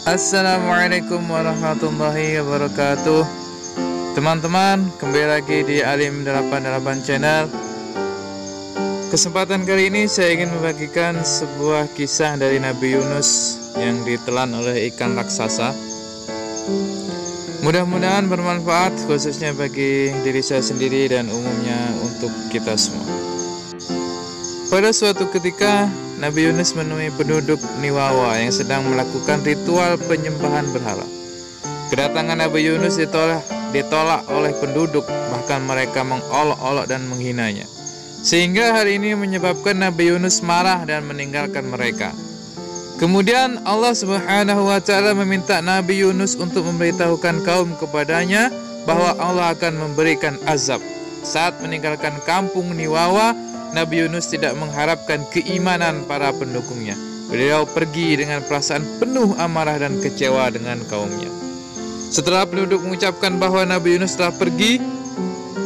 Assalamualaikum warahmatullahi wabarakatuh. Teman-teman, kembali lagi di Alim 88 Channel. Kesempatan kali ini saya ingin membagikan sebuah kisah dari Nabi Yunus yang ditelan oleh ikan raksasa. Mudah-mudahan bermanfaat, khususnya bagi diri saya sendiri dan umumnya untuk kita semua. Pada suatu ketika, Nabi Yunus menemui penduduk Niwawa yang sedang melakukan ritual penyembahan berhala. Kedatangan Nabi Yunus ditolak oleh penduduk, bahkan mereka mengolok-olok dan menghinanya. Sehingga hal ini menyebabkan Nabi Yunus marah dan meninggalkan mereka. Kemudian Allah Subhanahu wa Ta'ala meminta Nabi Yunus untuk memberitahukan kaum kepadanya bahwa Allah akan memberikan azab. Saat meninggalkan kampung Niwawa, Nabi Yunus tidak mengharapkan keimanan para pendukungnya. Beliau pergi dengan perasaan penuh amarah dan kecewa dengan kaumnya. Setelah penduduk mengucapkan bahwa Nabi Yunus telah pergi,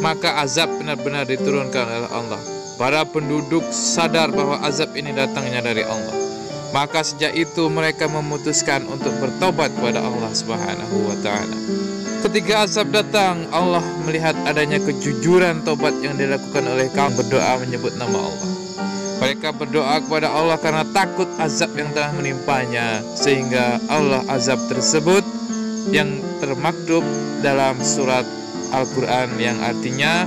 maka azab benar-benar diturunkan oleh Allah. Para penduduk sadar bahwa azab ini datangnya dari Allah. Maka sejak itu mereka memutuskan untuk bertobat kepada Allah Subhanahu wa Ta'ala. Ketika azab datang, Allah melihat adanya kejujuran tobat yang dilakukan oleh kaum, berdoa menyebut nama Allah. Mereka berdoa kepada Allah karena takut azab yang telah menimpanya, sehingga Allah azab tersebut yang termaktub dalam surat Al-Quran yang artinya,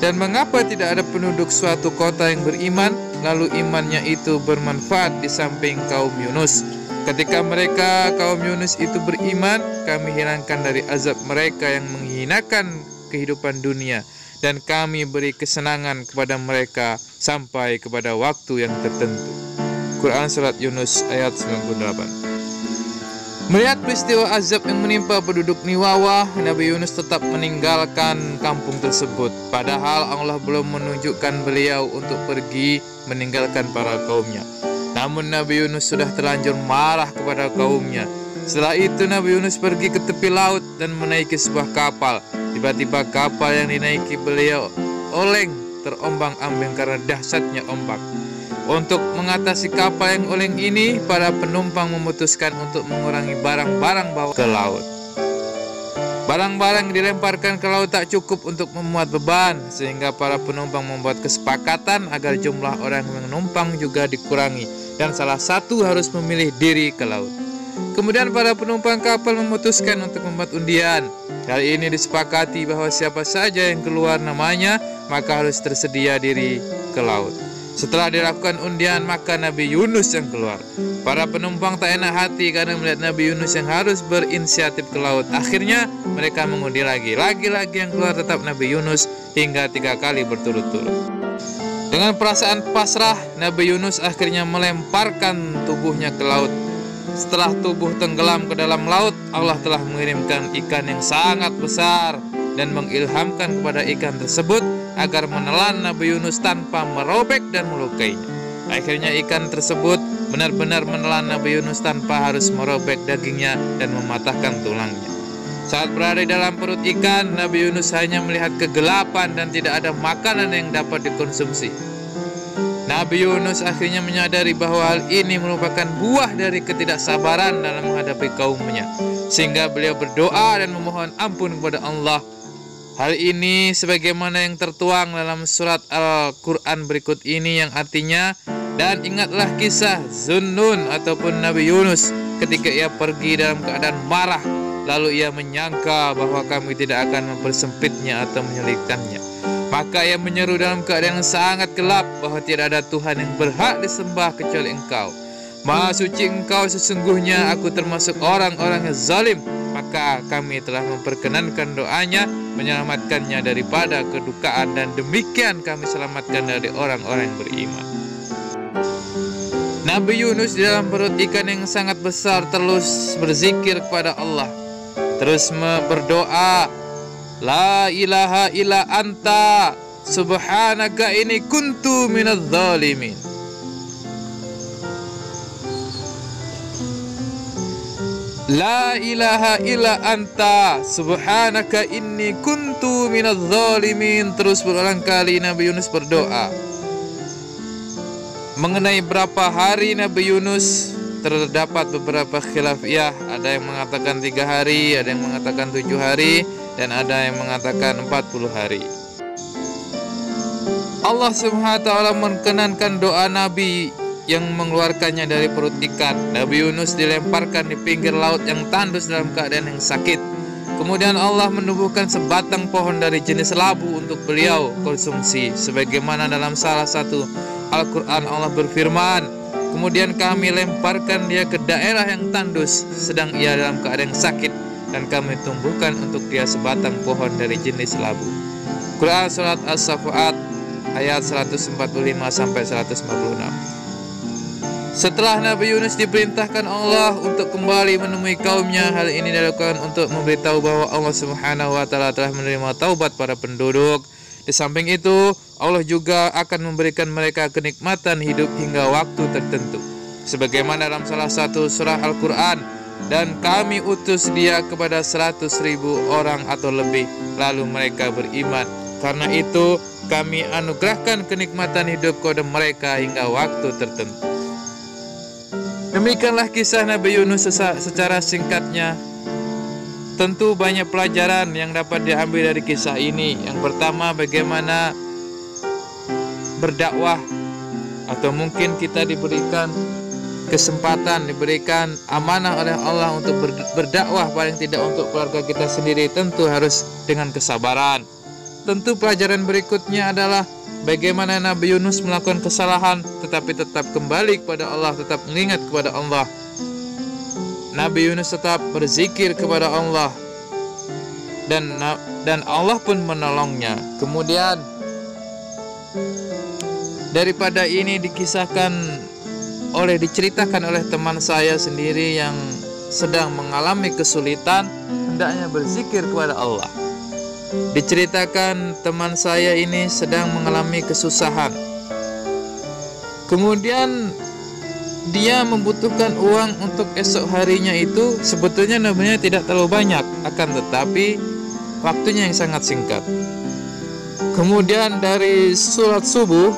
dan mengapa tidak ada penduduk suatu kota yang beriman, lalu imannya itu bermanfaat di samping kaum Yunus. Ketika mereka kaum Yunus itu beriman, kami hilangkan dari azab mereka yang menghinakan kehidupan dunia, dan kami beri kesenangan kepada mereka sampai kepada waktu yang tertentu. Quran Surat Yunus ayat 98. Melihat peristiwa azab yang menimpa penduduk Niwawa, Nabi Yunus tetap meninggalkan kampung tersebut. Padahal Allah belum menunjukkan beliau untuk pergi meninggalkan para kaumnya. Namun Nabi Yunus sudah terlanjur marah kepada kaumnya. Setelah itu Nabi Yunus pergi ke tepi laut dan menaiki sebuah kapal. Tiba-tiba kapal yang dinaiki beliau oleng, terombang-ambing karena dahsyatnya ombak. Untuk mengatasi kapal yang oleng ini, para penumpang memutuskan untuk mengurangi barang-barang bawa ke laut. Barang-barang yang dilemparkan ke laut tak cukup untuk memuat beban, sehingga para penumpang membuat kesepakatan agar jumlah orang yang menumpang juga dikurangi, dan salah satu harus memilih diri ke laut. Kemudian para penumpang kapal memutuskan untuk membuat undian. Kali ini disepakati bahwa siapa saja yang keluar namanya, maka harus tersedia diri ke laut. Setelah dilakukan undian, maka Nabi Yunus yang keluar. Para penumpang tak enak hati karena melihat Nabi Yunus yang harus berinisiatif ke laut. Akhirnya mereka mengundi lagi yang keluar tetap Nabi Yunus hingga 3 kali berturut-turut. Dengan perasaan pasrah, Nabi Yunus akhirnya melemparkan tubuhnya ke laut. Setelah tubuh tenggelam ke dalam laut, Allah telah mengirimkan ikan yang sangat besar dan mengilhamkan kepada ikan tersebut agar menelan Nabi Yunus tanpa merobek dan melukainya. Akhirnya ikan tersebut benar-benar menelan Nabi Yunus tanpa harus merobek dagingnya dan mematahkan tulangnya. Saat berada di dalam perut ikan, Nabi Yunus hanya melihat kegelapan dan tidak ada makanan yang dapat dikonsumsi. Nabi Yunus akhirnya menyadari bahwa hal ini merupakan buah dari ketidaksabaran dalam menghadapi kaumnya, sehingga beliau berdoa dan memohon ampun kepada Allah. Hal ini sebagaimana yang tertuang dalam surat Al-Quran berikut ini yang artinya, dan ingatlah kisah Zunnun ataupun Nabi Yunus ketika ia pergi dalam keadaan marah, lalu ia menyangka bahwa kami tidak akan mempersempitnya atau menyulitkannya. Maka ia menyeru dalam keadaan yang sangat gelap bahwa tidak ada Tuhan yang berhak disembah kecuali Engkau. Maha suci Engkau, sesungguhnya aku termasuk orang-orang yang zalim. Maka kami telah memperkenankan doanya, menyelamatkannya daripada kedukaan, dan demikian kami selamatkan dari orang-orang yang beriman. Nabi Yunus di dalam perut ikan yang sangat besar terus berzikir kepada Allah, terus berdoa, La ilaha illa anta subhanaka inni kuntu minadz zalimin. La ilaha illa anta subhanaka inni kuntu minadz zalimin. Terus berulang kali Nabi Yunus berdoa. Mengenai berapa hari Nabi Yunus terdapat beberapa khilafiyah, ada yang mengatakan 3 hari, ada yang mengatakan 7 hari, dan ada yang mengatakan 40 hari. Allah Subhanahu wa ta'ala menkenankan doa Nabi yang mengeluarkannya dari perut ikan. Nabi Yunus dilemparkan di pinggir laut yang tandus dalam keadaan yang sakit. Kemudian Allah menumbuhkan sebatang pohon dari jenis labu untuk beliau konsumsi, sebagaimana dalam salah satu Al-Quran Allah berfirman, kemudian kami lemparkan dia ke daerah yang tandus sedang ia dalam keadaan yang sakit, dan kami tumbuhkan untuk dia sebatang pohon dari jenis labu. Quran Surat As-Safuat ayat 145 sampai 156. Setelah Nabi Yunus diperintahkan Allah untuk kembali menemui kaumnya, hal ini dilakukan untuk memberitahu bahwa Allah Subhanahu wa ta'ala telah menerima taubat para penduduk. Di samping itu, Allah juga akan memberikan mereka kenikmatan hidup hingga waktu tertentu, sebagaimana dalam salah satu surah Al-Quran, dan kami utus dia kepada 100.000 orang atau lebih, lalu mereka beriman. Karena itu kami anugerahkan kenikmatan hidup kepada mereka hingga waktu tertentu. Demikianlah kisah Nabi Yunus secara singkatnya. Tentu banyak pelajaran yang dapat diambil dari kisah ini. Yang pertama, bagaimana berdakwah, atau mungkin kita diberikan kesempatan, diberikan amanah oleh Allah untuk berdakwah, paling tidak untuk keluarga kita sendiri, tentu harus dengan kesabaran. Tentu pelajaran berikutnya adalah bagaimana Nabi Yunus melakukan kesalahan tetapi tetap kembali kepada Allah, tetap mengingat kepada Allah. Nabi Yunus tetap berzikir kepada Allah, dan Allah pun menolongnya. Kemudian daripada ini diceritakan oleh teman saya sendiri yang sedang mengalami kesulitan, hendaknya berzikir kepada Allah. Diceritakan teman saya ini sedang mengalami kesusahan, kemudian dia membutuhkan uang untuk esok harinya. Itu sebetulnya namanya tidak terlalu banyak, akan tetapi waktunya yang sangat singkat. Kemudian dari surat subuh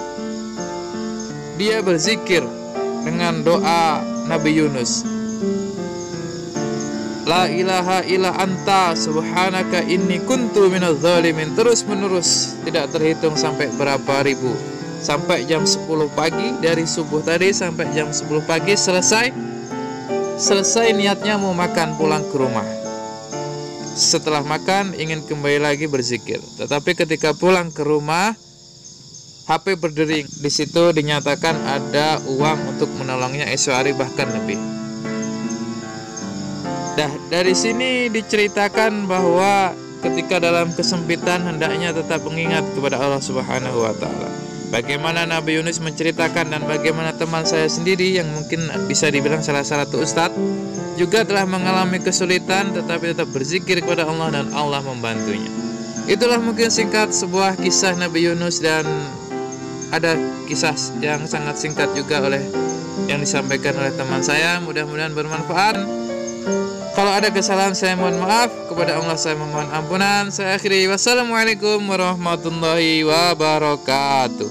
dia berzikir dengan doa Nabi Yunus, La ilaha illa anta subhanaka inni kuntu minadz zalimin, terus menerus, tidak terhitung sampai berapa ribu, sampai jam 10 pagi. Dari subuh tadi sampai jam 10 pagi selesai niatnya mau makan, pulang ke rumah. Setelah makan ingin kembali lagi berzikir, tetapi ketika pulang ke rumah HP berdering. Di situ dinyatakan ada uang untuk menolongnya esok hari, bahkan lebih. Dari sini diceritakan bahwa ketika dalam kesempitan hendaknya tetap mengingat kepada Allah Subhanahu wa ta'ala. Bagaimana Nabi Yunus menceritakan, dan bagaimana teman saya sendiri yang mungkin bisa dibilang salah satu ustadz juga telah mengalami kesulitan tetapi tetap berzikir kepada Allah dan Allah membantunya. Itulah mungkin singkat sebuah kisah Nabi Yunus, dan ada kisah yang sangat singkat juga yang disampaikan oleh teman saya. Mudah-mudahan bermanfaat. Kalau ada kesalahan saya mohon maaf, kepada Allah saya memohon ampunan. Saya akhiri, wassalamualaikum warahmatullahi wabarakatuh.